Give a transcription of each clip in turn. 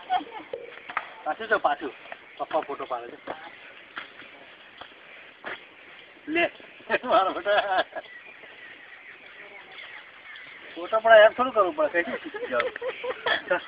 पाछू जो पाछू पप्पा फोटो पाड़े ले मारो बेटा फोटो पड़ा यार थोड़ा करो पड़ा कैसे जाओ चल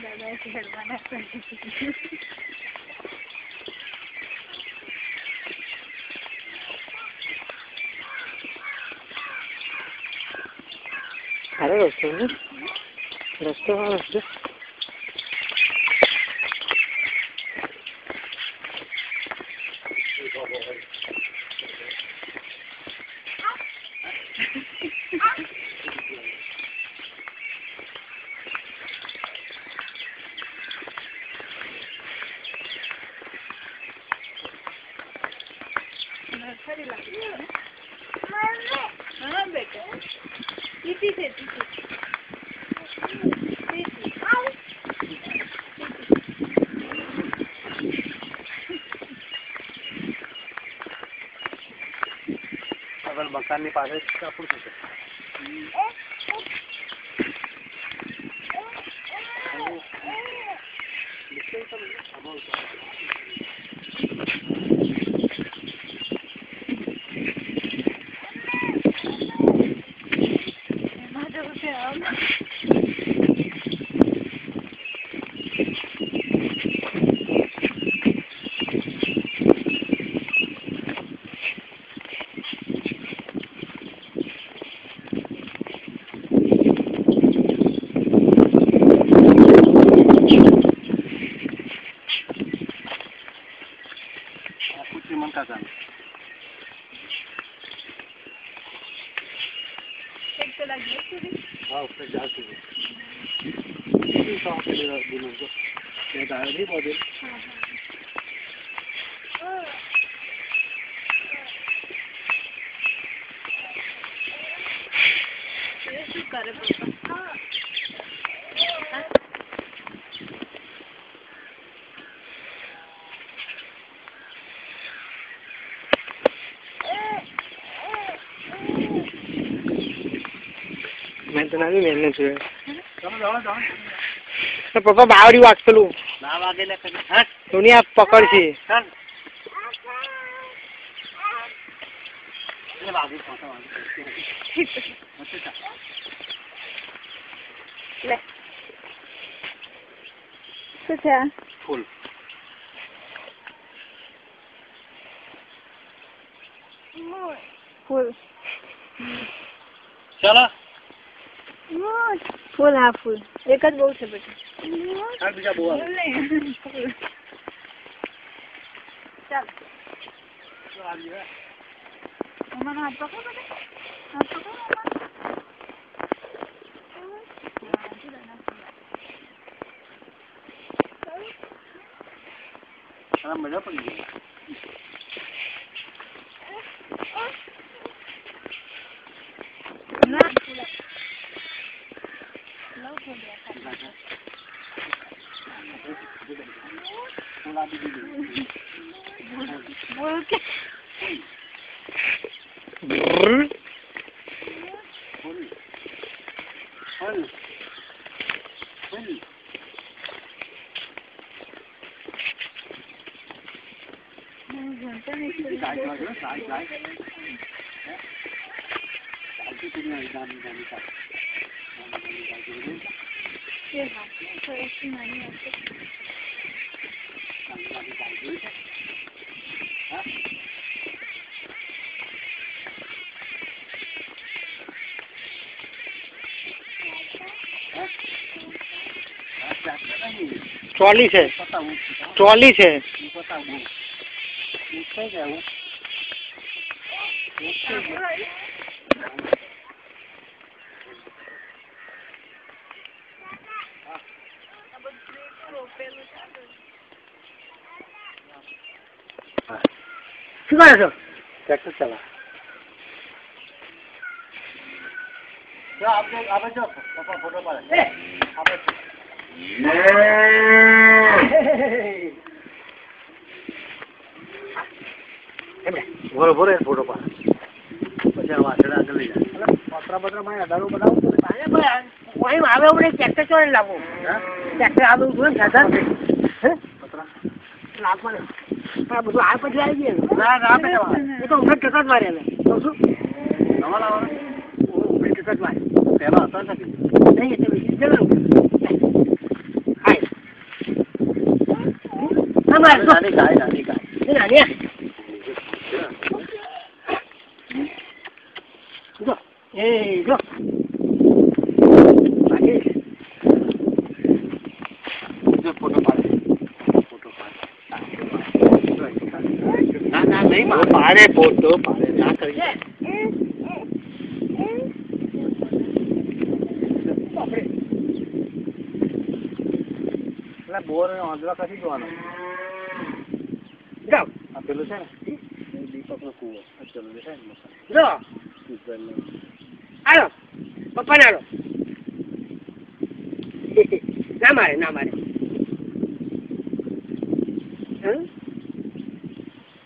दादा ऐसे हरवाना अरे रास्ते में रास्ते खड़ी लगी हाँ बेटा इसी से अगर मकान नहीं पास अपन मन का काम एक तो लगी हाँ उससे जा चुके के लिए दिनों को ये दाल नहीं पौधे ये करे पापा मैं तो नहीं मिलने चाहिए चलो पापा बावरी वागतलू ना वागे ना कहीं हाँ दुनिया पकड़ छी चल ये वागे फोटो वागे ले कुछ है फूल फूल चलो फूल हाँ फूल एक ज बहुत है बेटा हाँ बीजा बुआ चल तो आ गया मम्मा हाथ पकड़ो बेटा हाथ पकड़ो हाँ मजा पड़ गया ना लो हो गया फूला भी बोल के फूल फूल फूल घंटा नहीं ये हाथ में तो ऐसी नहीं आती ट्रॉली से શું કરો છો ટ્રેક્ટર ચલા આપણે જો ફોટો પાડે આપણે ભોરે ફોટો પાડે પછી આ વાસણ આગળ લઈ જાય પતરા પતરા માં દારૂ બનાવું આવે આપણે ટ્રેક્ટર ચોરે લાવવું ટ્રેક્ટર આવું જોઈએ ને સાધન લાવવા આ બધું આ પછી આવી ગયું ના ના એ તો ઉભે ટકા જ મારે ને તો શું નવા લાવવાના ઉભે ટકા જ મારે પહેલા હતા ને નહીં એટલે ચલો હાય અમારે નાની ગાય એ નાની જો એ જો ફોટો પાડે ના નહીં પાડે ફોટો પાડે ના કરી એટલે બોર આંધળા કથી જોવાનો જાઓ આ પેલું છે ને દીપકનો કૂવો ચલો છે ને જો આલો પપ્પાને આલો ના મારે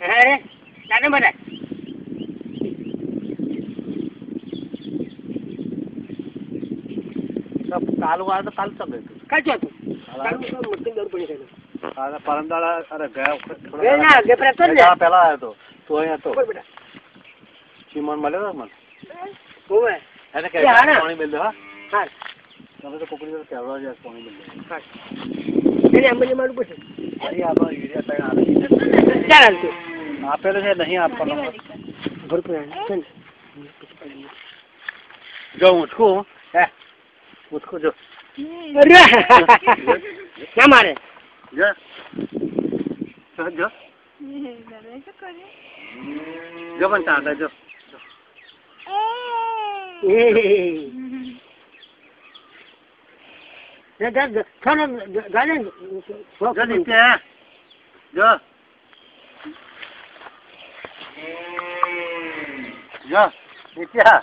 અરે દાદા બધા કાલું આવે તો કાલ ચલે કાચો હતું કાલ મુશ્કેલ દોર પડી ગયેલું પરમદાડા અરે ગયા ના ગે પ્રતો ને પેલા આવ્યો તો તું અહીંયા તો કોઈ બેટા ચીમન મળ્યો મને ઓવે એને કે પાણી મેલ દે હા તમે તો કોકડી તો કેવડા જાય પાણી મેલ દે હા એને અમને મારું પૂછે અરે આ યુરિયા તૈયાર આવે ચાલ તું આપેલું છે નહીં આપવાનો ભરપૂર જો ઉઠકું ઉઠકું જો ના મારે જો જો જો પણ તાતા જો જો નિત્યા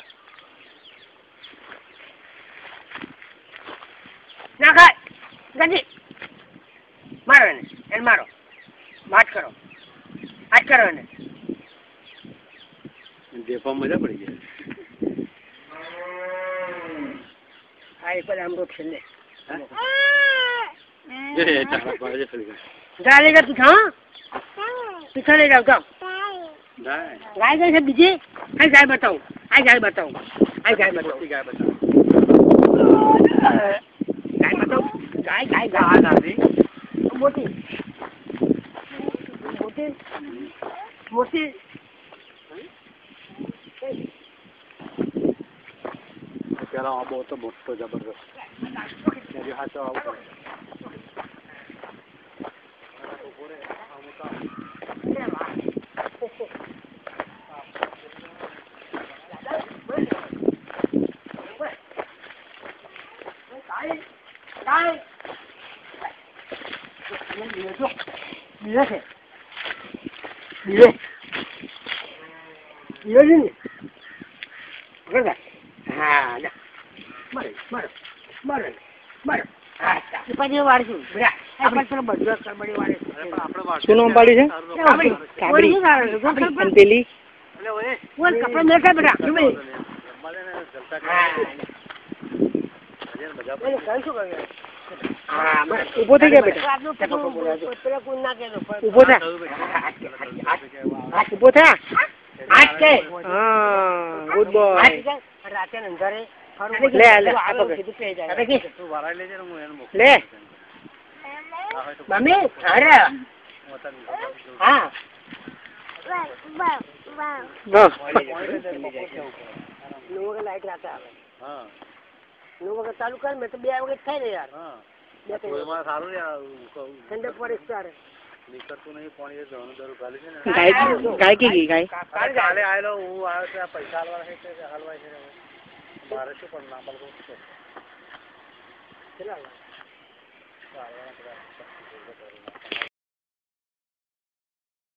ના ખાય ગંજી મારો એને મારો વાત કરો આજ કરો એને દેખવા મજા પડી ગઈ આ એક આમ રોક છે ને ગાલે જા પીછા લઈ જાવ જાઓ ગાય ગઈ છે બીજી આ ગાય બતાવું ગાય બતાવું ગાય બતાવું ગાય મોટી પેલા આબો તો મોટો જબરદસ્ત હાથો આવું શું નામ પાડી છે પેલી કપડા મેળા બેટા ઉભો થઈ ગયા બેટા ઉભો થા આજ કે ગુડ બોય રાતે અંધારે લે મમ્મી અરે હા લાઈટ રાતે આવે ચાલુ કર મેં તો 2 વખત થાય ને યાર સારું ઠંડક પડે સારે નીકળતું નહીં પાણી ગાલી છે ને ગાય કે ગઈ ગાય કાલે આવેલો હું આવ્યો ત્યાં પૈસા હાલવા છે હાલવાય છે મારે શું પણ ના પડતું કેટલા